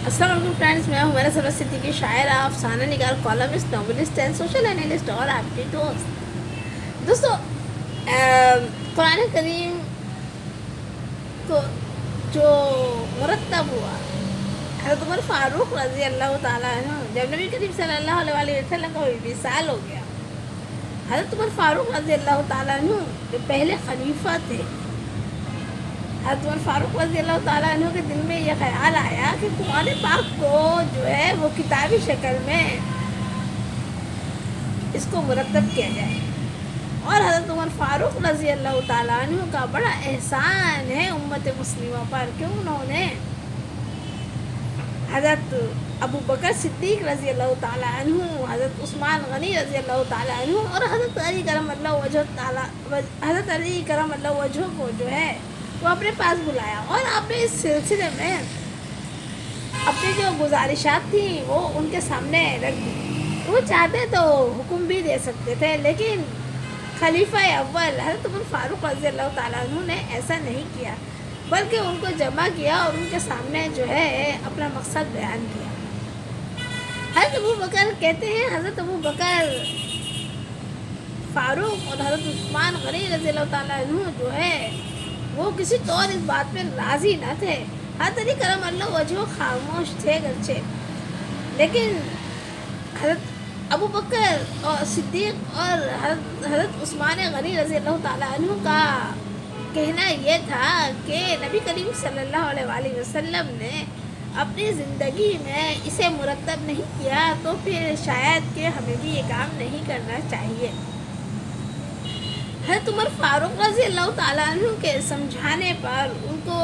السلام علیکم فرینڈس، میں ہوں میرا سرور صدیقی، شاعرہ، افسانہ نگار، columnist, novelist and social analyst اور آپ کی دوستو قرآن کریم کو جو مرتب ہوا، حضرت عمر فاروق رضی اللہ تعالیٰ عنہ جب نبی کریم صلی اللہ علیہ وسلم کا وصال ہو گیا، حضرت عمر فاروق رضی اللہ تعالیٰ عنہ جو پہلے خلیفہ تھے، حضرت عمر فاروق رضی اللہ تعالیٰ عنہ کے دل میں یہ خیال آیا کہ قرآن پاک کو جو ہے وہ کتابی شکل میں اس کو مرتب کیا جائے، اور حضرت عمر فاروق رضی اللہ تعالیٰ عنہ کا بڑا احسان ہے امت مسلمہ پر کہ انہوں نے حضرت ابو بکر صدیق رضی اللہ تعالیٰ عنہ، حضرت عثمان غنی رضی اللہ تعالیٰ عنہ اور حضرت علی کرم اللہ وجہ کو جو ہے وہ اپنے پاس بلایا، اور آپ نے اس سلسلے میں اپنی جو گزارشات تھیں وہ ان کے سامنے رکھ دی۔ وہ چاہتے تو حکم بھی دے سکتے تھے، لیکن خلیفہ اول حضرت عمر فاروق رضی اللہ تعالیٰ عنہ نے ایسا نہیں کیا، بلکہ ان کو جمع کیا اور ان کے سامنے جو ہے اپنا مقصد بیان کیا۔ حضرت ابو بکر کہتے ہیں، حضرت ابو بکر فاروق اور حضرت عثمان غنی رضی اللہ تعالیٰ عنہ جو ہے وہ کسی طور اس بات میں راضی نہ تھے۔ حضرت علی کرم اللہ وجہ خاموش تھے گرچہ، لیکن حضرت ابو بکر اور صدیق اور حضرت عثمان غنی رضی اللہ تعالیٰ عنہ کا کہنا یہ تھا کہ نبی کریم صلی اللہ علیہ وسلم نے اپنی زندگی میں اسے مرتب نہیں کیا، تو پھر شاید کہ ہمیں بھی یہ کام نہیں کرنا چاہیے۔ حضرت عمر فاروق رضی اللہ تعالیٰ عنہ کے سمجھانے پر ان کو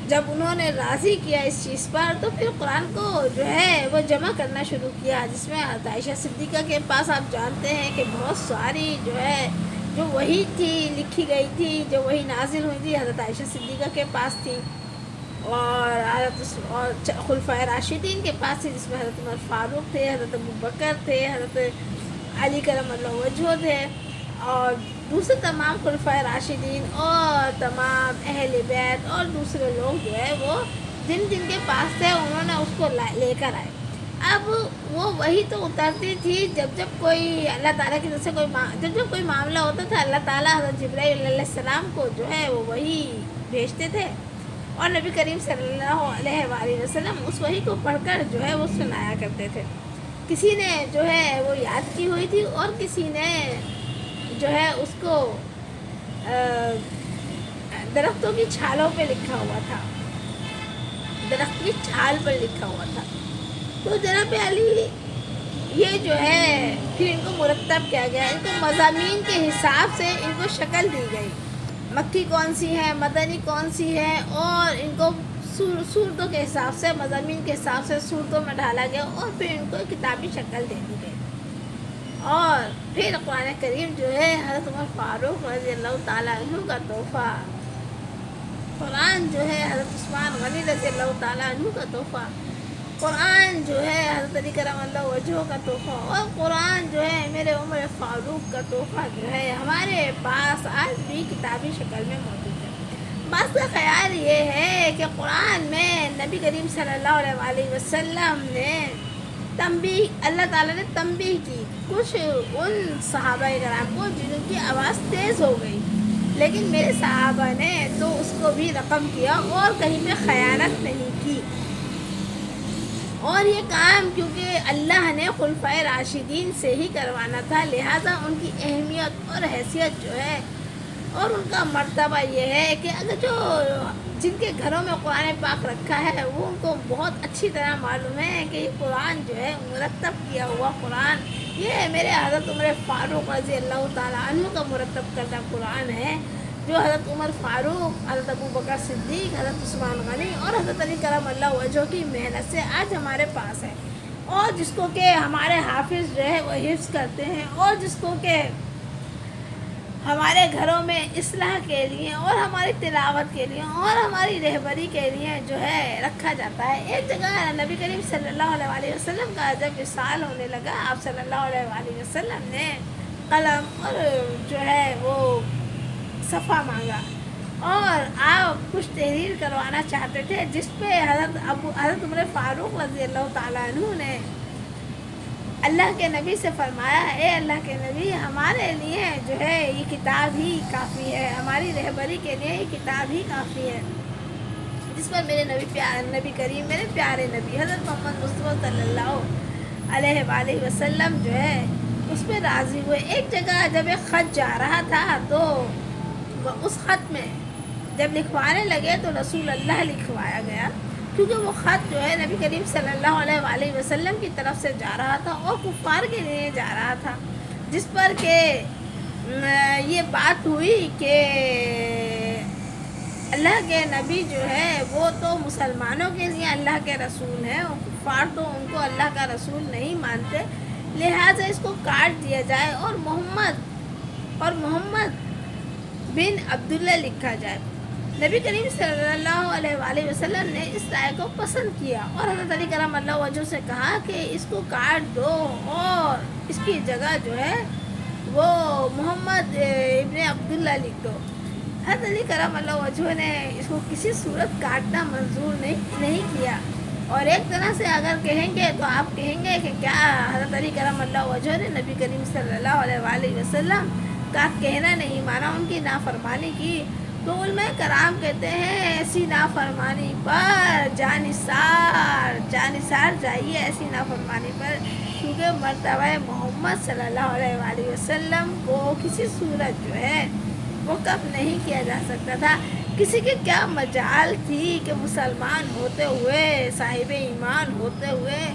جب انہوں نے راضی کیا اس چیز پر، تو پھر قرآن کو جو ہے وہ جمع کرنا شروع کیا، جس میں حضرت عائشہ صدیقہ کے پاس آپ جانتے ہیں کہ بہت ساری جو ہے جو وحی تھی لکھی گئی تھی، جو وحی نازل ہوئی تھی حضرت عائشہ صدیقہ کے پاس تھی، اور خلفائے راشدین کے پاس تھی، جس میں حضرت عمر فاروق تھے، حضرت ابو بکر تھے، حضرت علی کرم اللہ وجہ تھے، اور دوسرے تمام خلفائے راشدین اور تمام اہل بیت اور دوسرے لوگ جو ہے وہ جن کے پاس تھے انہوں نے اس کو لے کر آئے۔ اب وہ وہی تو اترتی تھی جب کوئی اللہ تعالیٰ کی طرف سے جب کوئی معاملہ ہوتا تھا، اللہ تعالیٰ حضرت جبرائیل علیہ السلام کو جو ہے وہ وہی بھیجتے تھے، اور نبی کریم صلی اللہ علیہ وسلم اس وحی کو پڑھ کر جو ہے وہ سنایا کرتے تھے۔ کسی نے جو ہے وہ یاد کی ہوئی تھی، اور کسی نے جو ہے اس کو درختوں کی چھالوں پہ لکھا ہوا تھا، درخت کی چھال پر لکھا ہوا تھا۔ تو جناب علی یہ جو ہے پھر ان کو مرتب کیا گیا، ان کو مضامین کے حساب سے ان کو شکل دی گئی، مکی کون سی ہے، مدنی کون سی ہے، اور ان کو صورتوں کے حساب سے، مضامین کے حساب سے صورتوں میں ڈالا گیا، اور پھر ان کو کتابی شکل دے دی گئی۔ اور پھر قرآن کریم جو ہے حضرت عمر فاروق رضی اللہ تعالیٰ عنہ کا تحفہ، قرآن جو ہے حضرت عثمان غنی رضی اللہ تعالیٰ عنہ کا تحفہ، قرآن جو ہے حضرت علی کرم اللہ وجہ کا تحفہ، اور قرآن جو ہے میرے عمر فاروق کا تحفہ جو ہے ہمارے پاس آج بھی کتابی شکل میں موجود ہے۔ بس کا خیال یہ ہے کہ قرآن میں نبی کریم صلی اللہ علیہ وسلم نے تنبیہ، اللہ تعالیٰ نے تنبیہ کی کچھ ان صحابہ کرام کو جن کی آواز تیز ہو گئی، لیکن میرے صحابہ نے تو اس کو بھی رقم کیا اور کہیں پہ خیانت نہیں کی، اور یہ کام کیونکہ اللہ نے خلفائے راشدین سے ہی کروانا تھا، لہٰذا ان کی اہمیت اور حیثیت جو ہے اور ان کا مرتبہ یہ ہے کہ اگر جو جن کے گھروں میں قرآن پاک رکھا ہے وہ ان کو بہت اچھی طرح معلوم ہے کہ یہ قرآن جو ہے مرتب کیا ہوا قرآن، یہ میرے حضرت عمر فاروق رضی اللہ تعالیٰ عنہ کا مرتب کردہ قرآن ہے، جو حضرت عمر فاروق، حضرت ابو بکر صدیق، حضرت عثمان غنی اور حضرت علی کرم اللہ وجہ کی محنت سے آج ہمارے پاس ہے، اور جس کو کہ ہمارے حافظ جو ہے وہ حفظ کرتے ہیں، اور جس کو کہ ہمارے گھروں میں اصلاح کے لیے اور ہماری تلاوت کے لیے اور ہماری رہبری کے لیے جو ہے رکھا جاتا ہے۔ ایک جگہ نبی کریم صلی اللہ علیہ وسلم کا جب وصال ہونے لگا، آپ صلی اللہ علیہ وسلم نے قلم اور جو ہے وہ صفحہ مانگا، اور آپ کچھ تحریر کروانا چاہتے تھے، جس پہ حضرت عمر فاروق رضی اللہ تعالیٰ عنہ نے اللہ کے نبی سے فرمایا، اے اللہ کے نبی، ہمارے لیے جو ہے یہ کتاب ہی کافی ہے، ہماری رہبری کے لیے یہ کتاب ہی کافی ہے، جس پر میرے نبی کریم، میرے پیارے نبی حضرت محمد مصطفیٰ صلی اللہ علیہ وآلہ وسلم جو ہے اس پہ راضی ہوئے۔ ایک جگہ جب ایک خط جا رہا تھا تو اس خط میں جب لکھوانے لگے تو رسول اللہ لکھوایا گیا، کیونکہ وہ خط جو ہے نبی کریم صلی اللہ علیہ وآلہ وسلم کی طرف سے جا رہا تھا اور کفار کے لیے جا رہا تھا، جس پر کہ یہ بات ہوئی کہ اللہ کے نبی جو ہے وہ تو مسلمانوں کے لیے اللہ کے رسول ہیں، اور کفار تو ان کو اللہ کا رسول نہیں مانتے، لہٰذا اس کو کاٹ دیا جائے اور محمد بن عبداللہ لکھا جائے۔ نبی کریم صلی اللہ علیہ وآلہ وسلم نے اس رائے کو پسند کیا اور حضرت علی کرم اللہ وجہہ سے کہا کہ اس کو کاٹ دو اور اس کی جگہ جو ہے وہ محمد ابن عبداللہ لکھ دو۔ حضرت علی کرم اللہ وجہہ نے اس کو کسی صورت کاٹنا منظور نہیں کیا، اور ایک طرح سے اگر کہیں گے تو آپ کہیں گے کہ کیا حضرت علی کرم اللہ وجہہ نے نبی کریم صلی اللہ علیہ وآلہ وسلم کا کہنا نہیں مانا، ان کی نافرمانی کی؟ تو علماء کرام کہتے ہیں ایسی نافرمانی پر جانثار جائیے، ایسی نافرمانی پر، کیونکہ مرتبہ محمد صلی اللہ علیہ وآلہ وسلم کو کسی صورت جو ہے وہ کب نہیں کیا جا سکتا تھا۔ کسی کے کیا مجال تھی کہ مسلمان ہوتے ہوئے، صاحب ایمان ہوتے ہوئے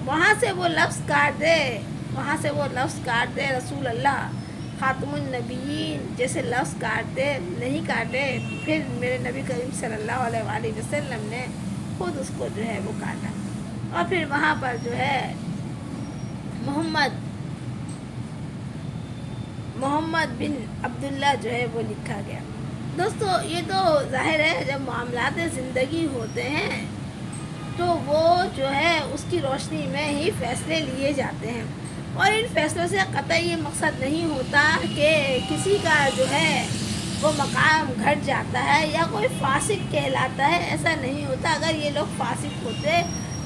وہاں سے وہ لفظ کاٹ دے، رسول اللہ خاتم النبیین جیسے لفظ نہیں کاٹے، پھر میرے نبی کریم صلی اللہ علیہ وآلہ وسلم نے خود اس کو جو ہے وہ کاٹا، اور پھر وہاں پر جو ہے محمد بن عبداللہ جو ہے وہ لکھا گیا۔ دوستو یہ تو ظاہر ہے جب معاملات زندگی ہوتے ہیں تو وہ جو ہے اس کی روشنی میں ہی فیصلے لیے جاتے ہیں، اور ان فیصلوں سے قطعی یہ مقصد نہیں ہوتا کہ کسی کا جو ہے وہ مقام گھٹ جاتا ہے یا کوئی فاسق کہلاتا ہے، ایسا نہیں ہوتا۔ اگر یہ لوگ فاسق ہوتے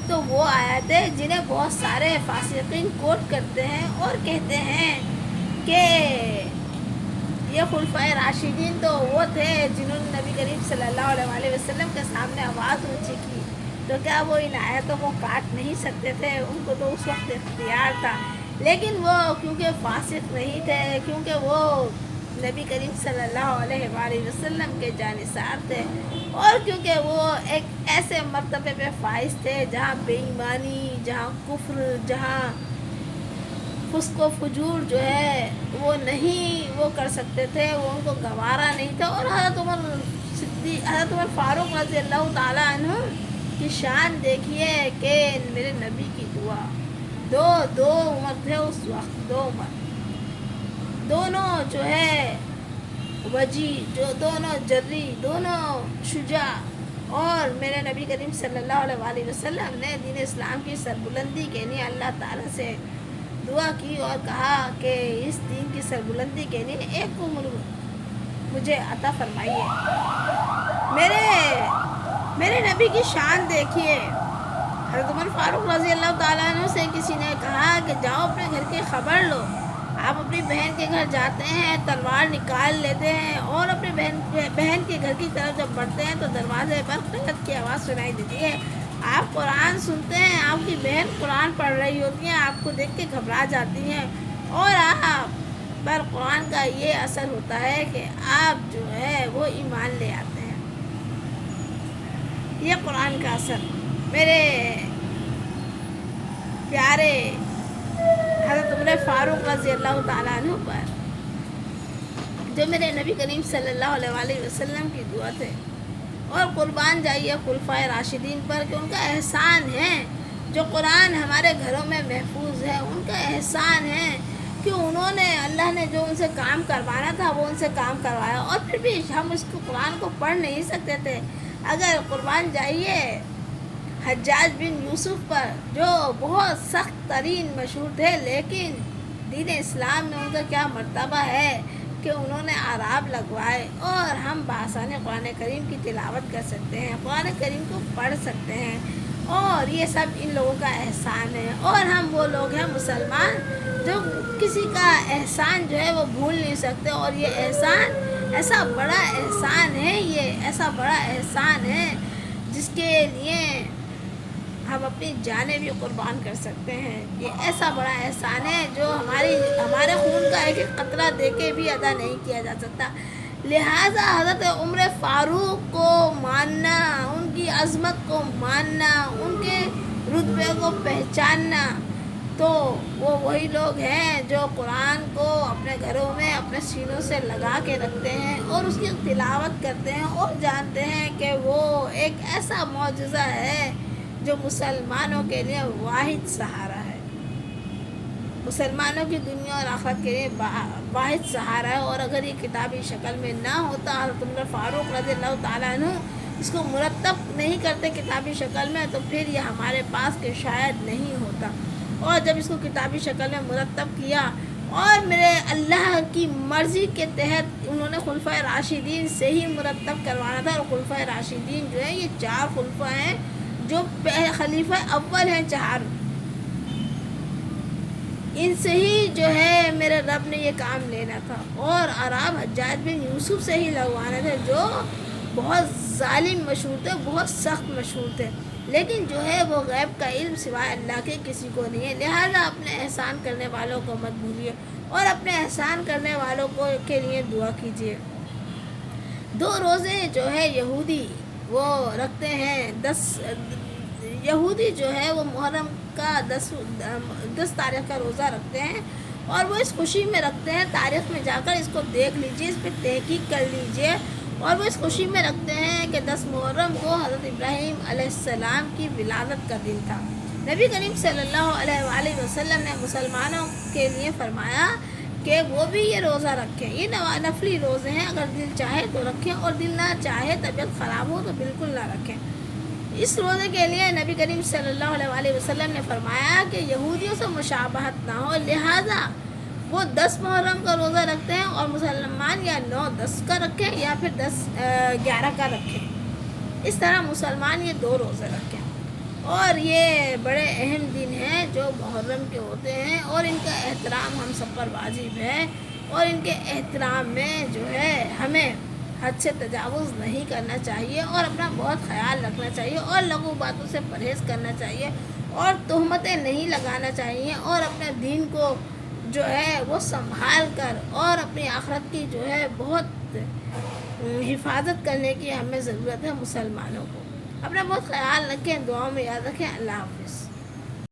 تو وہ آیتیں جنہیں بہت سارے فاسقین کوٹ کرتے ہیں اور کہتے ہیں کہ یہ خلفائے راشدین تو وہ تھے جنہوں نے نبی کریم صلی اللہ علیہ وآلہ وسلم کے سامنے آواز اونچی کی، تو کیا وہ ان آیتوں کو کاٹ نہیں سکتے تھے؟ ان کو تو اس وقت اختیار تھا، لیکن وہ کیونکہ فاسق نہیں تھے، کیونکہ وہ نبی کریم صلی اللہ علیہ وآلہ وسلم کے جانثار تھے، اور کیونکہ وہ ایک ایسے مرتبے پہ فائز تھے جہاں بے ایمانی، جہاں کفر، جہاں فسق و فجور جو ہے وہ نہیں وہ کر سکتے تھے، وہ ان کو گوارا نہیں تھا۔ اور حضرت عمر فاروق رضی اللہ تعالیٰ عنہ کی شان دیکھیے کہ میرے نبی کی دعا، دو عمر تھے اس وقت، دونوں جو ہے وجی، جو دونوں جری، دونوں شجاع، اور میرے نبی کریم صلی اللہ علیہ وآلہ وسلم نے دین اسلام کی سربلندی کے لیے اللہ تعالیٰ سے دعا کی اور کہا کہ اس دین کی سربلندی کے لیے ایک عمر مجھے عطا فرمائیے۔ میرے نبی کی شان دیکھیے۔ حضرت عمر فاروق رضی اللہ تعالیٰ عنہ سے کسی نے کہا کہ جاؤ اپنے گھر کی خبر لو۔ آپ اپنی بہن کے گھر جاتے ہیں، تلوار نکال لیتے ہیں اور اپنے بہن کے گھر کی طرف جب بڑھتے ہیں تو دروازے پر قیادت کی آواز سنائی دیتی ہے۔ آپ قرآن سنتے ہیں، آپ کی بہن قرآن پڑھ رہی ہوتی ہیں، آپ کو دیکھ کے گھبرا جاتی ہیں، اور آپ پر قرآن کا یہ اثر ہوتا ہے کہ آپ جو ہے وہ ایمان لے آتے ہیں۔ یہ قرآن کا اثر میرے پیارے حضرت عمر فاروق رضی اللہ تعالیٰ عنہ پر، جو میرے نبی کریم صلی اللہ علیہ وآلہ وسلم کی دعا تھے، اور قربان جائیے خلفائے راشدین پر کہ ان کا احسان ہے جو قرآن ہمارے گھروں میں محفوظ ہے، ان کا احسان ہے کہ انہوں نے، اللہ نے جو ان سے کام کروانا تھا وہ ان سے کام کروایا، اور پھر بھی ہم اس کو قرآن کو پڑھ نہیں سکتے تھے۔ اگر قربان جائیے حجاج بن یوسف پر، جو بہت سخت ترین مشہور تھے، لیکن دین اسلام میں ان کا کیا مرتبہ ہے کہ انہوں نے آداب لگوائے اور ہم بآسانی قرآن کریم کی تلاوت کر سکتے ہیں، قرآن کریم کو پڑھ سکتے ہیں، اور یہ سب ان لوگوں کا احسان ہے۔ اور ہم وہ لوگ ہیں مسلمان جو کسی کا احسان جو ہے وہ بھول نہیں سکتے، اور یہ احسان ایسا بڑا احسان ہے، یہ ایسا بڑا احسان ہے جس کے لیے ہم اپنی جانیں بھی قربان کر سکتے ہیں۔ یہ ایسا بڑا احسان ہے جو ہمارے خون کا ایک ایک قطرہ دے کے بھی ادا نہیں کیا جا سکتا۔ لہٰذا حضرت عمر فاروق کو ماننا، ان کی عظمت کو ماننا، ان کے رتبے کو پہچاننا، تو وہ وہی لوگ ہیں جو قرآن کو اپنے گھروں میں اپنے سینوں سے لگا کے رکھتے ہیں اور اس کی تلاوت کرتے ہیں، اور جانتے ہیں کہ وہ ایک ایسا معجزہ ہے جو مسلمانوں کے لیے واحد سہارا ہے، مسلمانوں کی دنیا اور آخرت کے لیے واحد سہارا ہے۔ اور اگر یہ کتابی شکل میں نہ ہوتا، حضرت عمر فاروق رضی اللہ تعالیٰ عنہ اس کو مرتب نہیں کرتے کتابی شکل میں، تو پھر یہ ہمارے پاس کہ شاید نہیں ہوتا۔ اور جب اس کو کتابی شکل میں مرتب کیا اور میرے اللہ کی مرضی کے تحت انہوں نے خلفۂ راشدین سے ہی مرتب کروانا تھا، اور خلفۂ راشدین جو ہیں یہ 4 خلفہ ہیں جو خلیفہ اول ہیں 4، ان سے ہی جو ہے میرے رب نے یہ کام لینا تھا، اور عرب حجاج بن یوسف سے ہی لگوانے تھے جو بہت ظالم مشہور تھے، بہت سخت مشہور تھے، لیکن جو ہے وہ غیب کا علم سوائے اللہ کے کسی کو نہیں ہے۔ لہٰذا اپنے احسان کرنے والوں کو مت بھولیے، اور اپنے احسان کرنے والوں کو کے لیے دعا کیجیے۔ 2 روزے جو ہے یہودی وہ رکھتے ہیں، یہودی جو ہے وہ محرم کا 10 تاریخ کا روزہ رکھتے ہیں، اور وہ اس خوشی میں رکھتے ہیں، تاریخ میں جا کر اس کو دیکھ لیجئے، اس پہ تحقیق کر لیجئے، اور وہ اس خوشی میں رکھتے ہیں کہ 10 محرم کو حضرت ابراہیم علیہ السلام کی ولادت کا دن تھا۔ نبی کریم صلی اللہ علیہ وآلہ وسلم نے مسلمانوں کے لیے فرمایا کہ وہ بھی یہ روزہ رکھیں، یہ نفلی روزے ہیں، اگر دل چاہے تو رکھیں، اور دل نہ چاہے، طبیعت خراب ہو تو بالکل نہ رکھیں۔ اس روزے کے لیے نبی کریم صلی اللہ علیہ وآلہ وسلم نے فرمایا کہ یہودیوں سے مشابہت نہ ہو، لہٰذا وہ 10 محرم کا روزہ رکھتے ہیں، اور مسلمان یا 9-10 کا رکھیں یا پھر 10-11 کا رکھیں، اس طرح مسلمان یہ 2 روزے رکھیں۔ اور یہ بڑے اہم دن ہیں جو محرم کے ہوتے ہیں، اور ان کا احترام ہم سب پر واجب ہے، اور ان کے احترام میں جو ہے ہمیں حد سے تجاوز نہیں کرنا چاہیے، اور اپنا بہت خیال رکھنا چاہیے، اور لغو باتوں سے پرہیز کرنا چاہیے، اور تہمتیں نہیں لگانا چاہیے، اور اپنے دین کو جو ہے وہ سنبھال کر اور اپنی آخرت کی جو ہے بہت حفاظت کرنے کی ہمیں ضرورت ہے۔ مسلمانوں کو اپنا بہت خیال رکھیں، دعاؤں میں یاد رکھیں۔ اللہ حافظ۔